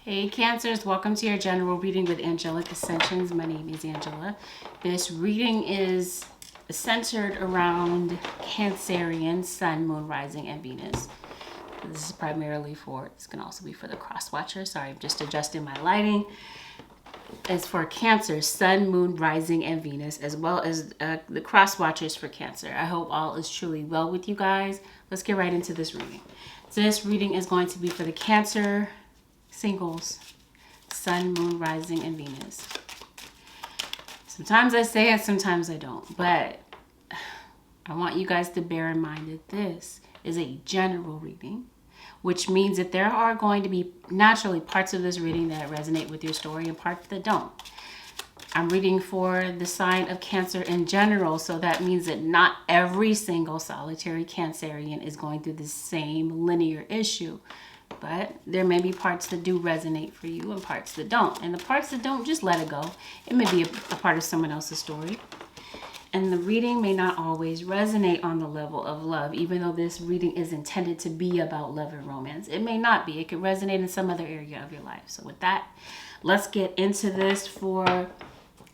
Hey Cancers, welcome to your general reading with Angelic Ascensions. My name is Angela. This reading is centered around Cancerian, Sun, Moon, Rising, and Venus. This is primarily for, this can also be for the cross watcher. Sorry, I'm just adjusting my lighting. It's for Cancer, Sun, Moon, Rising, and Venus, as well as the cross watchers for Cancer. I hope all is truly well with you guys. Let's get right into this reading. This reading is going to be for the Cancer singles, Sun, Moon, Rising, and Venus. Sometimes I say it, sometimes I don't, but I want you guys to bear in mind that this is a general reading, which means that there are going to be naturally parts of this reading that resonate with your story and parts that don't. I'm reading for the sign of Cancer in general, so that means that not every single solitary Cancerian is going through the same linear issue. But there may be parts that do resonate for you and parts that don't. And the parts that don't, just let it go. It may be a part of someone else's story. And the reading may not always resonate on the level of love, even though this reading is intended to be about love and romance. It may not be. It could resonate in some other area of your life. So with that, let's get into this for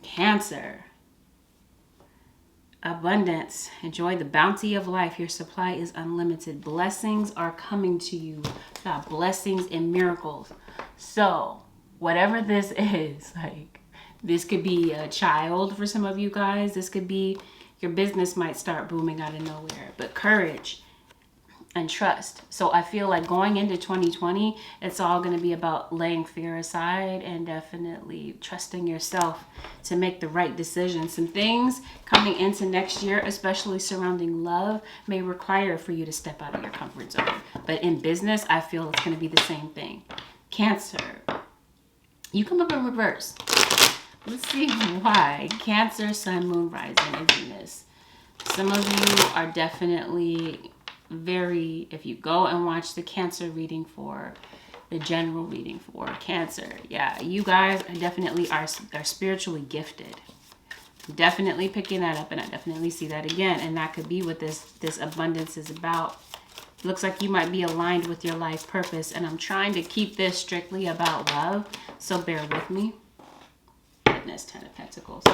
Cancer. Abundance. Enjoy the bounty of life. Your supply is unlimited. Blessings are coming to you. Got blessings and miracles. So whatever this is, like, this could be a child for some of you guys. This could be your business might start booming out of nowhere. But courage and trust. So I feel like going into 2020, it's all going to be about laying fear aside and definitely trusting yourself to make the right decision. Some things coming into next year, especially surrounding love, may require for you to step out of your comfort zone. But in business, I feel it's going to be the same thing. Cancer. You come up in reverse. Let's see why. Cancer, Sun, Moon, Rising, and Venus. Some of you are definitely if you go and watch the Cancer reading for the general reading for Cancer, yeah, you guys definitely are spiritually gifted. I'm definitely picking that up, and I definitely see that again, and that could be what this abundance is about. Looks like you might be aligned with your life purpose, and I'm trying to keep this strictly about love, so bear with me. Goodness, 10 of Pentacles.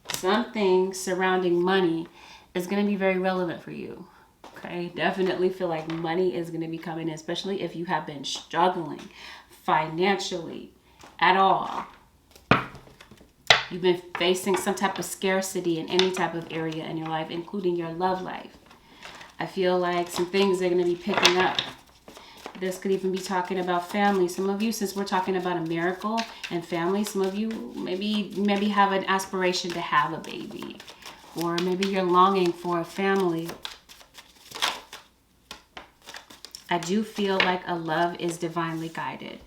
Something surrounding money is going to be very relevant for you. Okay, definitely feel like money is going to be coming in, especially if you have been struggling financially at all. You've been facing some type of scarcity in any type of area in your life, including your love life. I feel like some things are going to be picking up. This could even be talking about family. Some of you, since we're talking about a miracle and family, some of you maybe have an aspiration to have a baby. Or maybe you're longing for a family. I do feel like a love is divinely guided.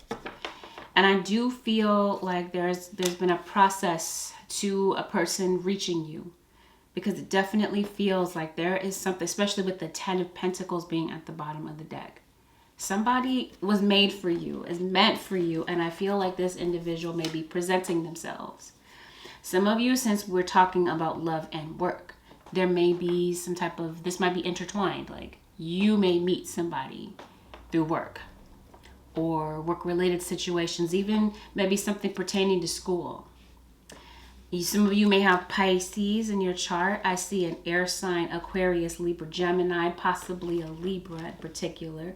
And I do feel like there's been a process to a person reaching you. Because it definitely feels like there is something, especially with the 10 of Pentacles being at the bottom of the deck. Somebody was made for you, is meant for you. And I feel like this individual may be presenting themselves. Some of you, since we're talking about love and work, there may be some type of, this might be intertwined. Like you may meet somebody through work or work-related situations, even maybe something pertaining to school. Some of you may have Pisces in your chart. I see an air sign, Aquarius, Libra, Gemini, possibly a Libra in particular.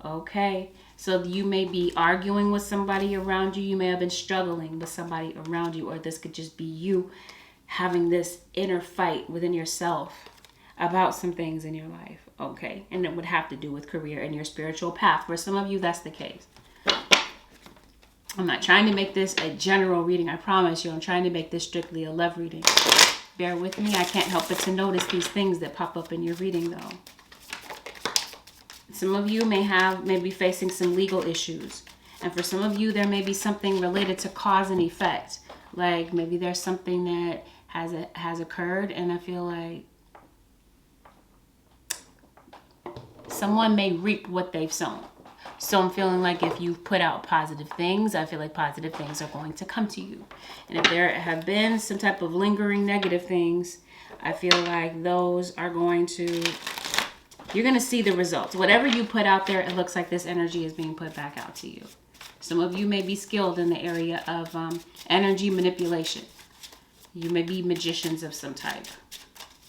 Okay, so you may be arguing with somebody around you. You may have been struggling with somebody around you, or this could just be you having this inner fight within yourself about some things in your life. Okay, and it would have to do with career and your spiritual path. For some of you, that's the case. I'm not trying to make this a general reading. I promise you, I'm trying to make this strictly a love reading. Bear with me. I can't help but to notice these things that pop up in your reading, though. Some of you may be facing some legal issues. And for some of you, there may be something related to cause and effect. Like maybe there's something that has occurred, and I feel like someone may reap what they've sown. So I'm feeling like if you put out positive things, I feel like positive things are going to come to you. And if there have been some type of lingering negative things, I feel like those are going to You're going to see the results. Whatever you put out there, it looks like this energy is being put back out to you. Some of you may be skilled in the area of energy manipulation. You may be magicians of some type.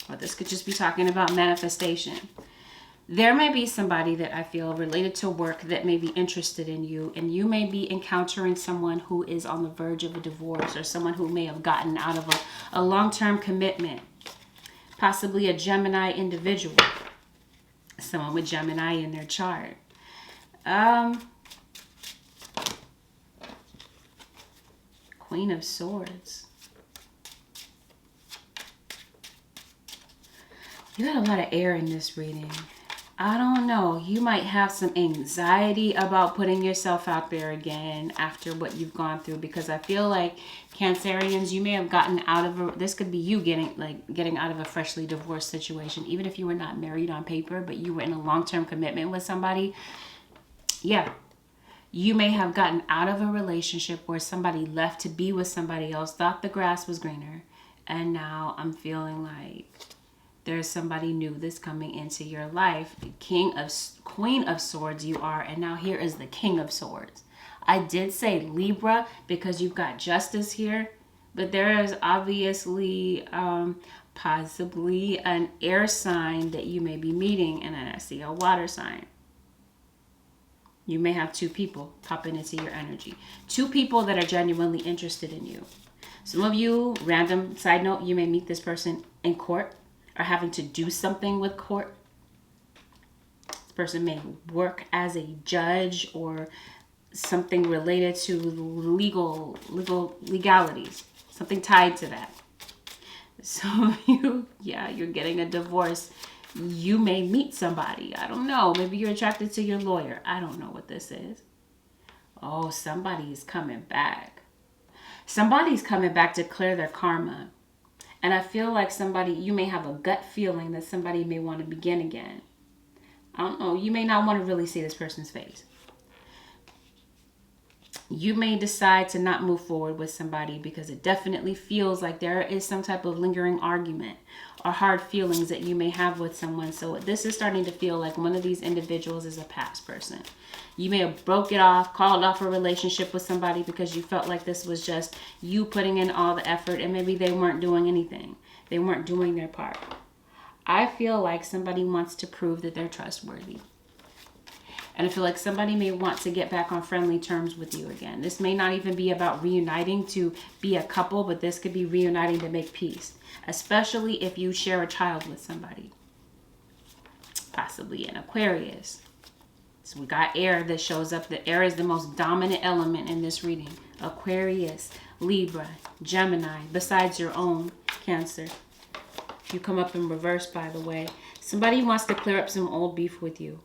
Or this could just be talking about manifestation. There may be somebody that I feel related to work that may be interested in you, and you may be encountering someone who is on the verge of a divorce, or someone who may have gotten out of a long-term commitment. Possibly a Gemini individual. Someone with Gemini in their chart. Queen of Swords. You got a lot of air in this reading. I don't know. You might have some anxiety about putting yourself out there again after what you've gone through, because I feel like Cancerians, you may have gotten out of this could be you getting out of a freshly divorced situation, even if you were not married on paper, but you were in a long-term commitment with somebody. Yeah. You may have gotten out of a relationship where somebody left to be with somebody else, thought the grass was greener, and now I'm feeling like there's somebody new that's coming into your life. Queen of Swords you are, and now here is the King of Swords. I did say Libra because you've got Justice here, but there is obviously possibly an air sign that you may be meeting, and then I see a water sign. You may have two people popping into your energy. Two people that are genuinely interested in you. Some of you, random side note, you may meet this person in court, or having to do something with court. This person may work as a judge or something related to legalities, something tied to that. So you're getting a divorce. You may meet somebody. I don't know. Maybe you're attracted to your lawyer. I don't know what this is. Oh, somebody is coming back. Somebody's coming back to clear their karma. And I feel like you may have a gut feeling that somebody may want to begin again. I don't know. You may not want to really see this person's face. You may decide to not move forward with somebody because it definitely feels like there is some type of lingering argument or hard feelings that you may have with someone. So this is starting to feel like one of these individuals is a past person. You may have broke it off, called off a relationship with somebody because you felt like this was just you putting in all the effort, and maybe they weren't doing anything. They weren't doing their part. I feel like somebody wants to prove that they're trustworthy. And I feel like somebody may want to get back on friendly terms with you again. This may not even be about reuniting to be a couple, but this could be reuniting to make peace. Especially if you share a child with somebody. Possibly an Aquarius. So we got air that shows up. The air is the most dominant element in this reading. Aquarius, Libra, Gemini, besides your own Cancer. You come up in reverse, by the way. Somebody wants to clear up some old beef with you.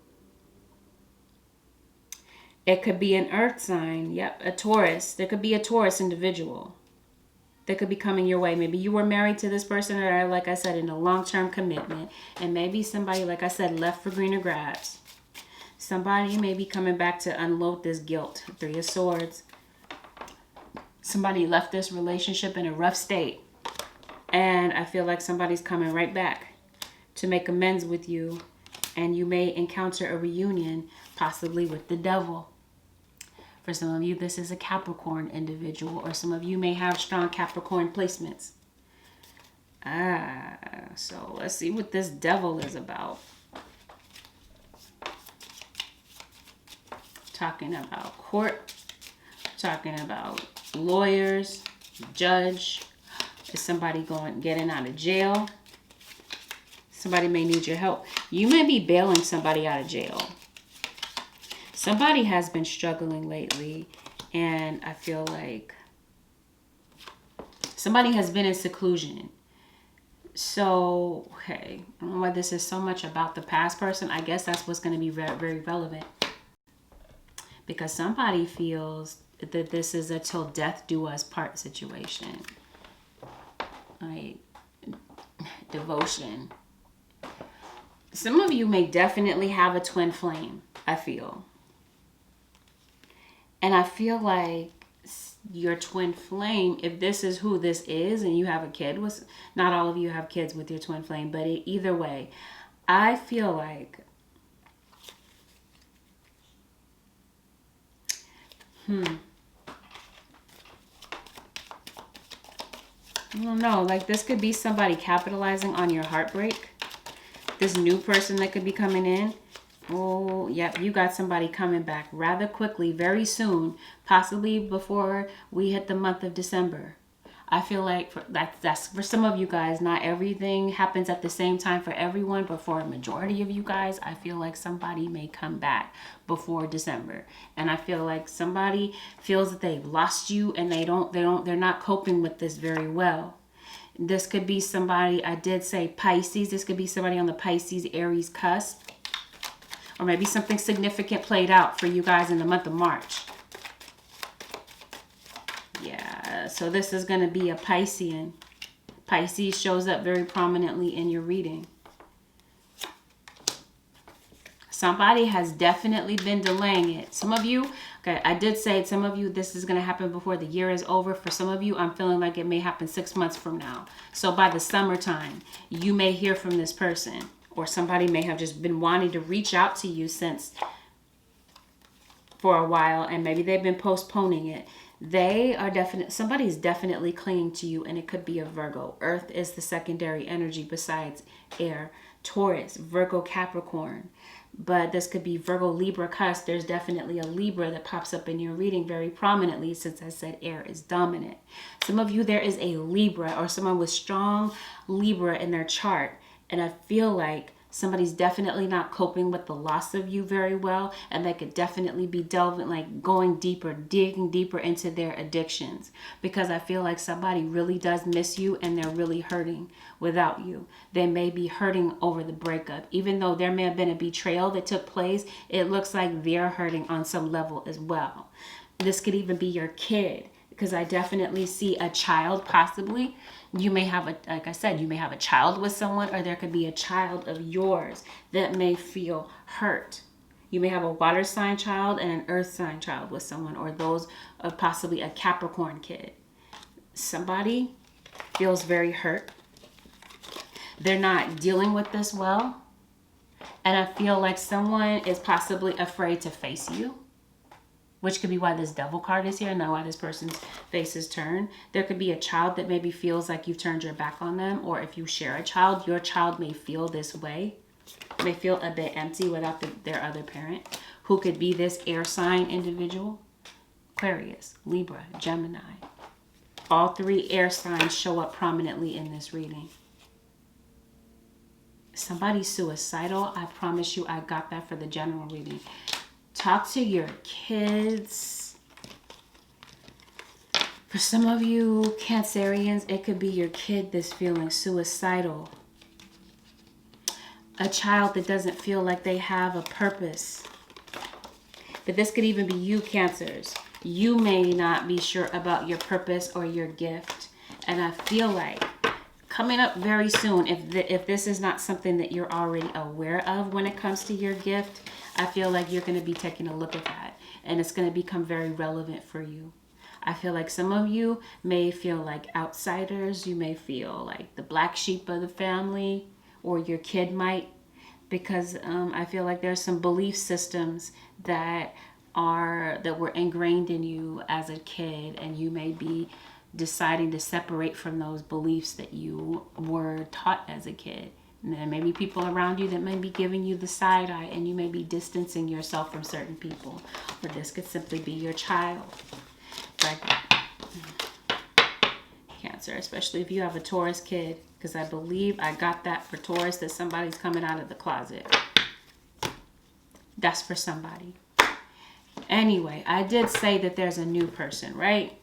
It could be an earth sign. Yep, a Taurus. There could be a Taurus individual that could be coming your way. Maybe you were married to this person, or like I said, in a long-term commitment. And maybe somebody, like I said, left for greener grass. Somebody may be coming back to unload this guilt. Three of Swords. Somebody left this relationship in a rough state. And I feel like somebody's coming right back to make amends with you. And you may encounter a reunion, possibly with the devil. For some of you, this is a Capricorn individual, or some of you may have strong Capricorn placements. So let's see what this devil is about. Talking about court, talking about lawyers, judge. Is somebody getting out of jail? Somebody may need your help. You may be bailing somebody out of jail. Somebody has been struggling lately, and I feel like somebody has been in seclusion. So, okay, I don't know why this is so much about the past person. I guess that's what's going to be very, very relevant. Because somebody feels that this is a till death do us part situation. Like, devotion. Some of you may definitely have a twin flame, I feel. And I feel like your twin flame, if this is who this is and you have a kid with, not all of you have kids with your twin flame, but either way, I feel like I don't know. Like, this could be somebody capitalizing on your heartbreak. This new person that could be coming in. Oh, yep. You got somebody coming back rather quickly, very soon. Possibly before we hit the month of December. I feel like that's for some of you guys. Not everything happens at the same time for everyone, but for a majority of you guys, I feel like somebody may come back before December. And I feel like somebody feels that they've lost you and they're not coping with this very well. This could be somebody, I did say Pisces. This could be somebody on the Pisces Aries cusp. Or maybe something significant played out for you guys in the month of March. Yeah, so this is going to be a Piscean. Pisces shows up very prominently in your reading. Somebody has definitely been delaying it. Some of you, okay, I did say some of you, this is going to happen before the year is over. For some of you, I'm feeling like it may happen 6 months from now. So by the summertime, you may hear from this person. Or somebody may have just been wanting to reach out to you for a while. And maybe they've been postponing it. Somebody's definitely clinging to you, and it could be a Virgo. Earth is the secondary energy besides air. Taurus, Virgo, Capricorn. But this could be Virgo, Libra cusp. There's definitely a Libra that pops up in your reading very prominently, since I said air is dominant. Some of you, there is a Libra or someone with strong Libra in their chart. And I feel like somebody's definitely not coping with the loss of you very well. And they could definitely be delving, like going deeper, digging deeper into their addictions. Because I feel like somebody really does miss you and they're really hurting without you. They may be hurting over the breakup. Even though there may have been a betrayal that took place, it looks like they're hurting on some level as well. This could even be your kid. Because I definitely see a child possibly. You may have like I said, you may have a child with someone, or there could be a child of yours that may feel hurt. You may have a water sign child and an earth sign child with someone, or those of possibly a Capricorn kid. Somebody feels very hurt. They're not dealing with this well. And I feel like someone is possibly afraid to face you. Which could be why this devil card is here, not why this person's face is turned. There could be a child that maybe feels like you've turned your back on them. Or if you share a child, your child may feel this way. May feel a bit empty without their other parent. Who could be this air sign individual? Aquarius, Libra, Gemini. All 3 air signs show up prominently in this reading. Somebody's suicidal. I promise you I got that for the general reading. Talk to your kids. For some of you Cancerians, it could be your kid that's feeling suicidal. A child that doesn't feel like they have a purpose. But this could even be you, Cancers. You may not be sure about your purpose or your gift. And I feel like coming up very soon, if this is not something that you're already aware of when it comes to your gift, I feel like you're going to be taking a look at that. And it's going to become very relevant for you. I feel like some of you may feel like outsiders. You may feel like the black sheep of the family, or your kid might. Because I feel like there's some belief systems that were ingrained in you as a kid. And you may be deciding to separate from those beliefs that you were taught as a kid. And there may be people around you that may be giving you the side eye, and you may be distancing yourself from certain people. Or this could simply be your child. Like Cancer, especially if you have a Taurus kid, because I believe I got that for Taurus, that somebody's coming out of the closet. That's for somebody. Anyway, I did say that there's a new person, right?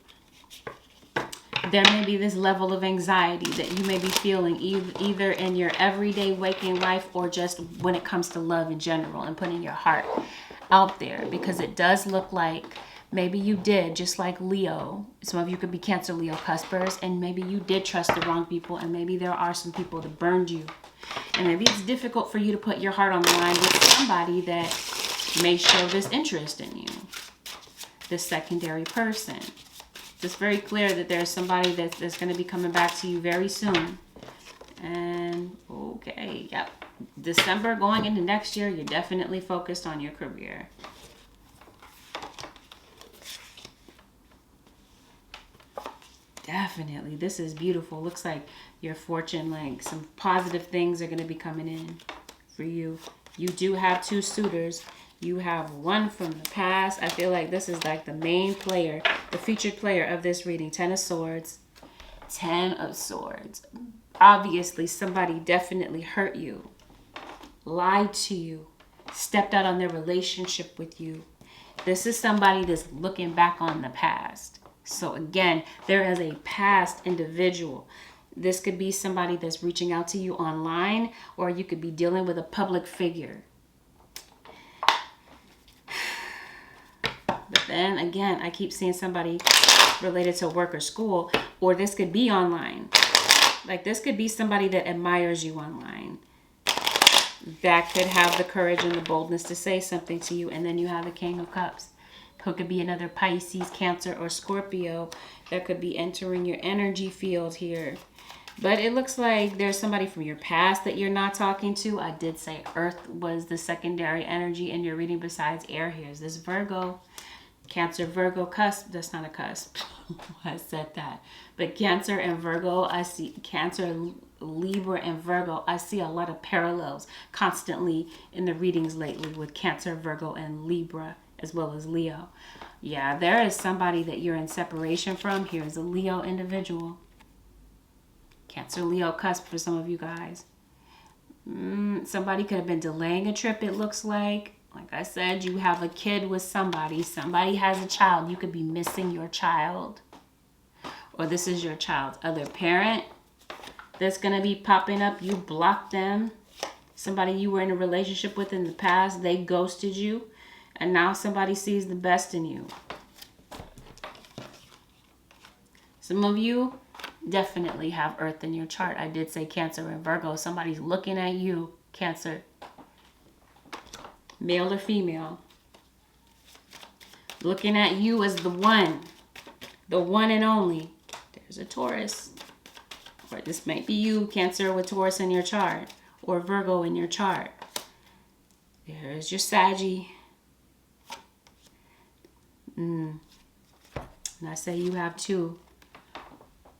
There may be this level of anxiety that you may be feeling either in your everyday waking life, or just when it comes to love in general and putting your heart out there. Because it does look like maybe you did, just like Leo. Some of you could be Cancer, Leo cuspers, and maybe you did trust the wrong people, and maybe there are some people that burned you. And maybe it's difficult for you to put your heart on the line with somebody that may show this interest in you. This secondary person. It's very clear that there's somebody that's going to be coming back to you very soon. And okay, yep. December going into next year, you're definitely focused on your career. Definitely. This is beautiful. Looks like your fortune, like some positive things are going to be coming in for you. You do have 2 suitors. You have one from the past. I feel like this is like the main player, the featured player of this reading. 10 of Swords. 10 of Swords. Obviously, somebody definitely hurt you, lied to you, stepped out on their relationship with you. This is somebody that's looking back on the past. So again, there is a past individual. This could be somebody that's reaching out to you online, or you could be dealing with a public figure. But then again, I keep seeing somebody related to work or school, or this could be online. Like this could be somebody that admires you online. That could have the courage and the boldness to say something to you. And then you have the King of Cups, who could be another Pisces, Cancer, or Scorpio that could be entering your energy field here. But it looks like there's somebody from your past that you're not talking to. I did say Earth was the secondary energy in your reading besides air. Here's this Virgo. Cancer, Virgo, cusp. That's not a cusp. I said that. But Cancer and Virgo, I see Cancer, Libra, and Virgo. I see a lot of parallels constantly in the readings lately with Cancer, Virgo, and Libra, as well as Leo. Yeah, there is somebody that you're in separation from. Here's a Leo individual. Cancer, Leo, cusp for some of you guys. Somebody could have been delaying a trip, it looks like. Like I said, you have a kid with somebody. Somebody has a child. You could be missing your child. Or this is your child's other parent that's going to be popping up. You blocked them. Somebody you were in a relationship with in the past, they ghosted you. And now somebody sees the best in you. Some of you definitely have Earth in your chart. I did say Cancer and Virgo. Somebody's looking at you, Cancer. Male or female. Looking at you as the one and only. There's a Taurus. Or this might be you, Cancer with Taurus in your chart. Or Virgo in your chart. There's your Saggy. And I say you have 2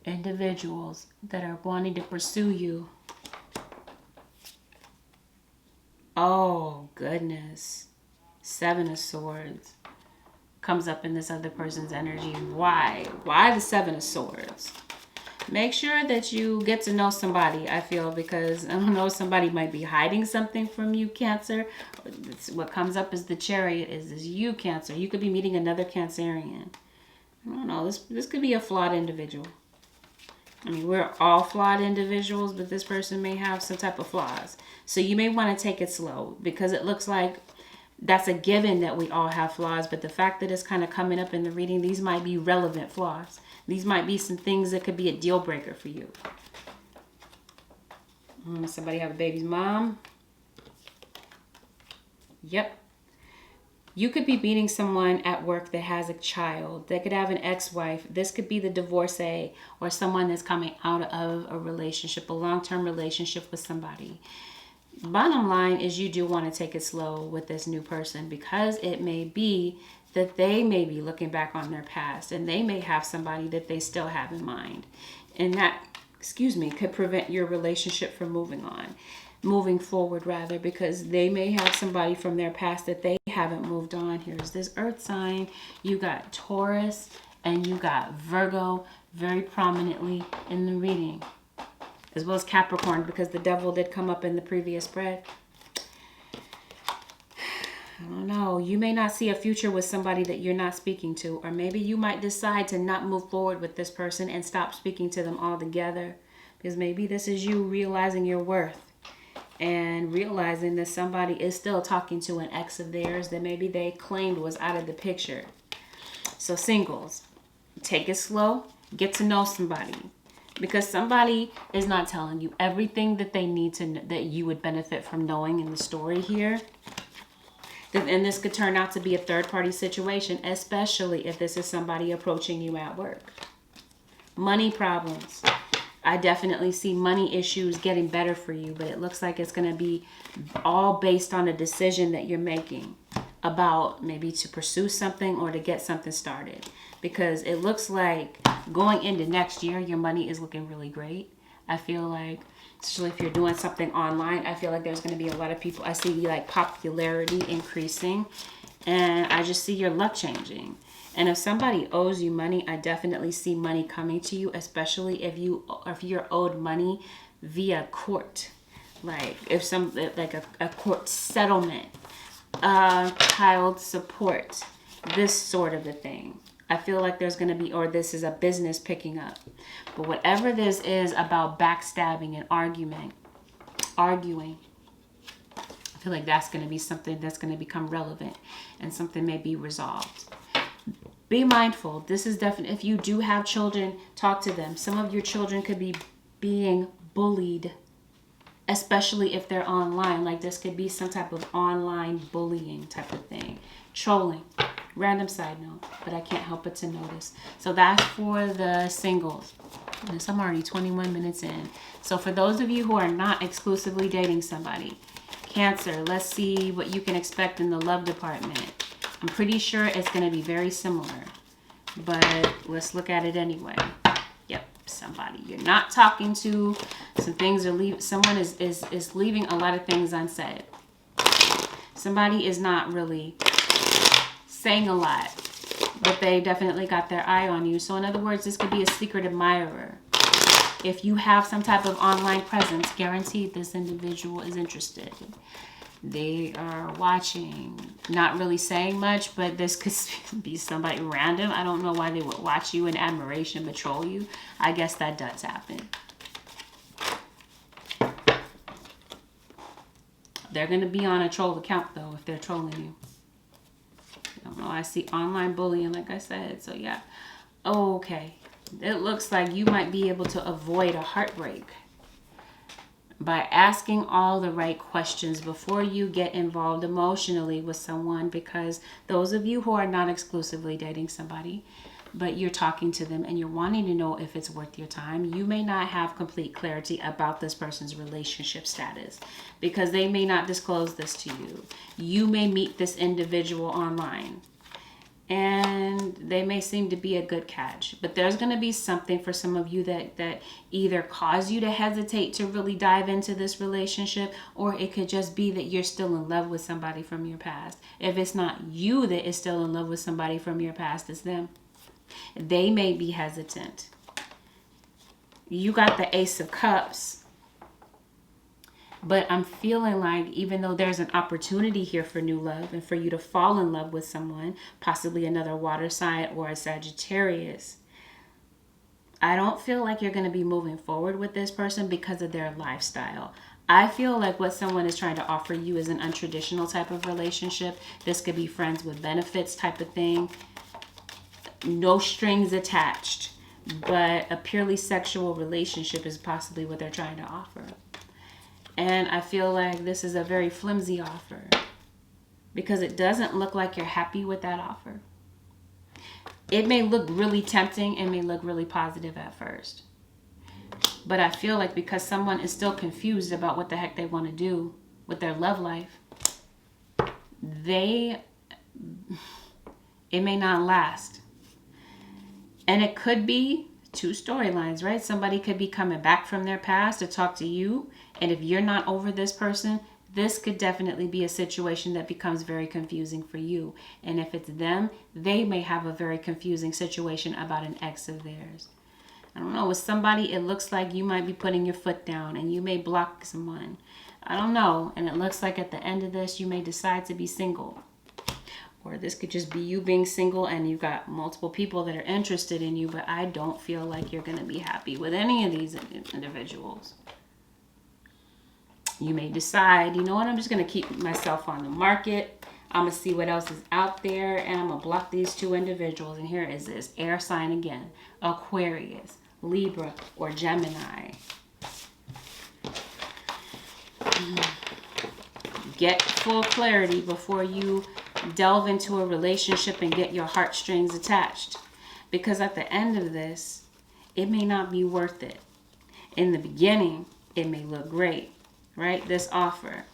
individuals that are wanting to pursue you. Oh, goodness. 7 of Swords comes up in this other person's energy. Why? Why the 7 of Swords? Make sure that you get to know somebody, I feel, because I don't know, somebody might be hiding something from you, Cancer. What comes up is the Chariot, is you, Cancer. You could be meeting another Cancerian. I don't know. This could be a flawed individual. I mean, we're all flawed individuals, but this person may have some type of flaws. So you may want to take it slow, because it looks like that's a given that we all have flaws. But the fact that it's kind of coming up in the reading, these might be relevant flaws. These might be some things that could be a deal breaker for you. Somebody have a baby's mom. Yep. You could be meeting someone at work that has a child. They could have an ex-wife. This could be the divorcee or someone that's coming out of a relationship, a long-term relationship with somebody. Bottom line is you do want to take it slow with this new person, because it may be that they may be looking back on their past and they may have somebody that they still have in mind. And that, could prevent your relationship from moving forward rather, because they may have somebody from their past that they haven't moved on. Here's this Earth sign. You got Taurus and you got Virgo very prominently in the reading, as well as Capricorn, because the Devil did come up in the previous spread. I don't know. You may not see a future with somebody that you're not speaking to, or maybe you might decide to not move forward with this person and stop speaking to them altogether, because maybe this is you realizing your worth and realizing that somebody is still talking to an ex of theirs that maybe they claimed was out of the picture. So singles, take it slow, get to know somebody, because somebody is not telling you everything that they need to know, that you would benefit from knowing in the story here. And this could turn out to be a third-party situation, especially if this is somebody approaching you at work. Money problems. I definitely see money issues getting better for you, but it looks like it's going to be all based on a decision that you're making. about maybe to pursue something or to get something started, because it looks like going into next year, your money is looking really great. I feel like, especially if you're doing something online, I feel like there's going to be a lot of people. I see like popularity increasing, and I just see your luck changing. And if somebody owes you money, I definitely see money coming to you, especially if you're owed money via court, like if some like a court settlement, child support, this sort of a thing. I feel like there's going to be, or this is a business picking up. But whatever this is about backstabbing and arguing, I feel like that's going to be something that's going to become relevant, and something may be resolved. Be mindful. This is definitely, if you do have children, talk to them. Some of your children could be being bullied, especially if they're online. Like this could be some type of online bullying type of thing. Trolling. Random side note, but I can't help but to notice. So that's for the singles. And I'm already 21 minutes in. So for those of you who are not exclusively dating somebody, Cancer, let's see what you can expect in the love department. I'm pretty sure it's going to be very similar, but let's look at it anyway. Yep, somebody you're not talking to. Some things are someone is leaving a lot of things unsaid. Somebody is not really saying a lot, but they definitely got their eye on you. So in other words, this could be a secret admirer. If you have some type of online presence, guaranteed this individual is interested. They are watching, not really saying much, but this could be somebody random. I don't know why they would watch you in admiration but troll you. I guess that does happen. They're going to be on a troll account, though, if they're trolling you. I don't know. I see online bullying, like I said. So, yeah. Okay. It looks like you might be able to avoid a heartbreak by asking all the right questions before you get involved emotionally with someone, because those of you who are not exclusively dating somebody, but you're talking to them and you're wanting to know if it's worth your time, you may not have complete clarity about this person's relationship status, because they may not disclose this to you. You may meet this individual online and they may seem to be a good catch, but there's going to be something for some of you that either cause you to hesitate to really dive into this relationship, or it could just be that you're still in love with somebody from your past. If it's not you that is still in love with somebody from your past, it's them. They may be hesitant. You got the Ace of Cups. But I'm feeling like even though there's an opportunity here for new love and for you to fall in love with someone, possibly another water sign or a Sagittarius, I don't feel like you're going to be moving forward with this person because of their lifestyle. I feel like what someone is trying to offer you is an untraditional type of relationship. This could be friends with benefits type of thing. No strings attached, but a purely sexual relationship is possibly what they're trying to offer. And I feel like this is a very flimsy offer, because it doesn't look like you're happy with that offer. It may look really tempting and may look really positive at first, but I feel like because someone is still confused about what the heck they want to do with their love life, it may not last. And it could be two storylines, right? Somebody could be coming back from their past to talk to you. And if you're not over this person, this could definitely be a situation that becomes very confusing for you. And if it's them, they may have a very confusing situation about an ex of theirs. I don't know. With somebody, it looks like you might be putting your foot down and you may block someone. I don't know. And it looks like at the end of this, you may decide to be single. Or this could just be you being single and you've got multiple people that are interested in you, but I don't feel like you're going to be happy with any of these individuals. You may decide, you know what, I'm just going to keep myself on the market. I'm going to see what else is out there, and I'm going to block these two individuals. And here is this air sign again: Aquarius, Libra, or Gemini. Get full clarity before you delve into a relationship and get your heartstrings attached, because at the end of this, it may not be worth it. In the beginning, it may look great, right? This offer.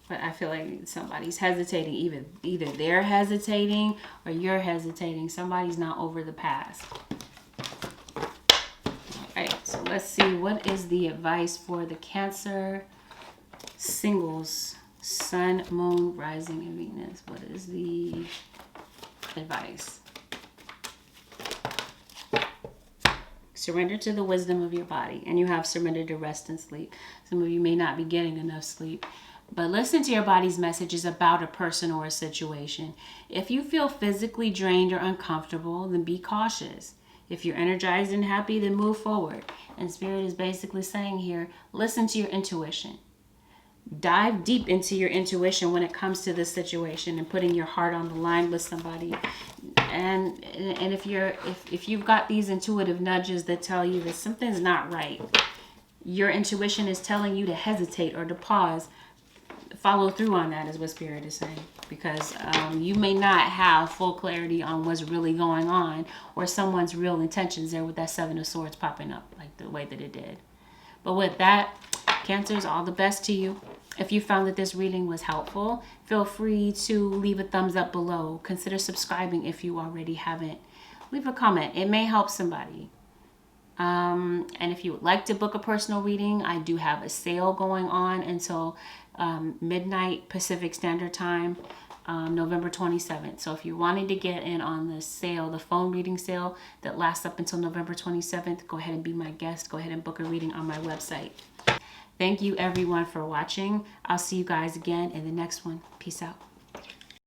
But I feel like somebody's hesitating. Either they're hesitating or you're hesitating. Somebody's not over the past. Alright, so let's see. What is the advice for the Cancer singles? Sun, Moon, Rising, and Venus. What is the advice? Surrender to the wisdom of your body. And you have surrendered to rest and sleep. Some of you may not be getting enough sleep. But listen to your body's messages about a person or a situation. If you feel physically drained or uncomfortable, then be cautious. If you're energized and happy, then move forward. And Spirit is basically saying here, listen to your intuition. Dive deep into your intuition when it comes to this situation and putting your heart on the line with somebody. And if you've got these intuitive nudges that tell you that something's not right, your intuition is telling you to hesitate or to pause. Follow through on that is what Spirit is saying, because you may not have full clarity on what's really going on or someone's real intentions there with that Seven of Swords popping up like the way that it did. But with that, Cancers, all the best to you. If you found that this reading was helpful, feel free to leave a thumbs up below. Consider subscribing if you already haven't. Leave a comment. It may help somebody. And if you would like to book a personal reading, I do have a sale going on until midnight Pacific Standard Time, November 27th. So if you're wanting to get in on the sale, the phone reading sale that lasts up until November 27th, go ahead and be my guest. Go ahead and book a reading on my website. Thank you everyone for watching. I'll see you guys again in the next one. Peace out.